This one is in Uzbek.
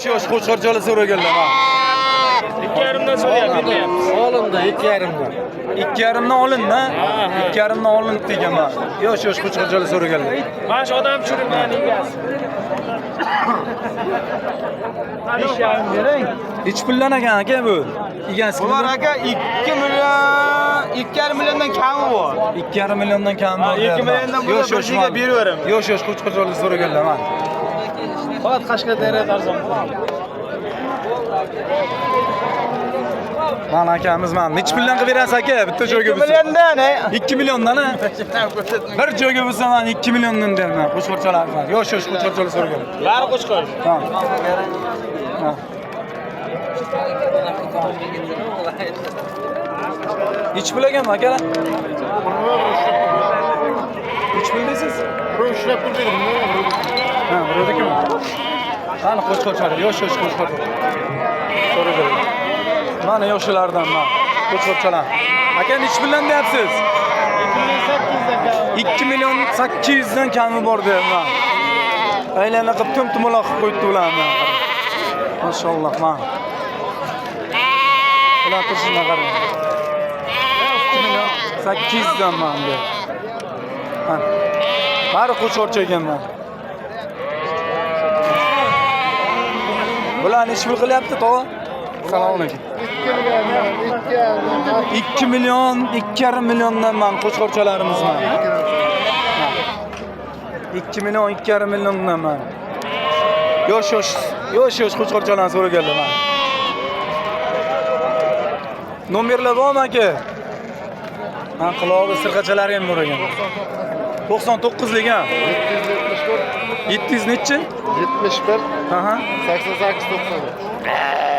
Yosh qo'chqorchalar so'raganlar ha. 2,5dan so'rayapti. Olimda 2,5dan. 2,5dan olindi. 2,5dan olindi deganman. Yosh qo'chqorchalar so'raganlar. Mana shu odam tushirgan egasi. 5,5 bering. Hech pullanagan aka bu. Egasi Ular aka 2 million, 2,5 milliondan kami bor. 2,5 milliondan kam bor. 2 milliondan bo'lsa bir şeyga beraverim. Yosh qo'chqorchalar so'raganlar mana. Faqat Qashqadaryoda arzon. Mana akamiz mana nech puldan qilib berasiz aka bitta joyga 2 bo'lsa? milliondan, 2 milliondan ha. Bir joyga bo'lsa mana 2 milliondan derman. Qo'chqorchalar. Yosh qo'chqorchalar so'raganlar. Bari qo'shqor. Tamam. Ha. Hiç bilaganmi aka? Hiç bildingiz? Ushlab turdim. Ha, buradakimi? Qani qo'chqorchalar, yosh qo'chqorchalar. So'raganlar. Mana yoshlardan mana qo'chqorchalar. Aka nech puldan deyapsiz? 2 million 800 dan kami bor deyapman. Aylana qilib tum-tumaloq qilib qo'yibdi ularni. Maşallah mana. Ular turishini qarang. 2 million 800 dan mana bu. Ha. Bari qo'chqorcha ekanman. Bular nech pul qilyapti, tog'a? Assalomu alaykum. 2 million, 2,5 milliondan man qo'chqorchalarimiz mana. 2 million, 2,5 milliondan man. Yosh qo'chqorchalarni so'raganlar mana. Nomerlar bormi aka? Ha, qulog'i sirqachalari ham bor ekan. 99 lik ha. 700 nechi? 71 Aha. 88 90.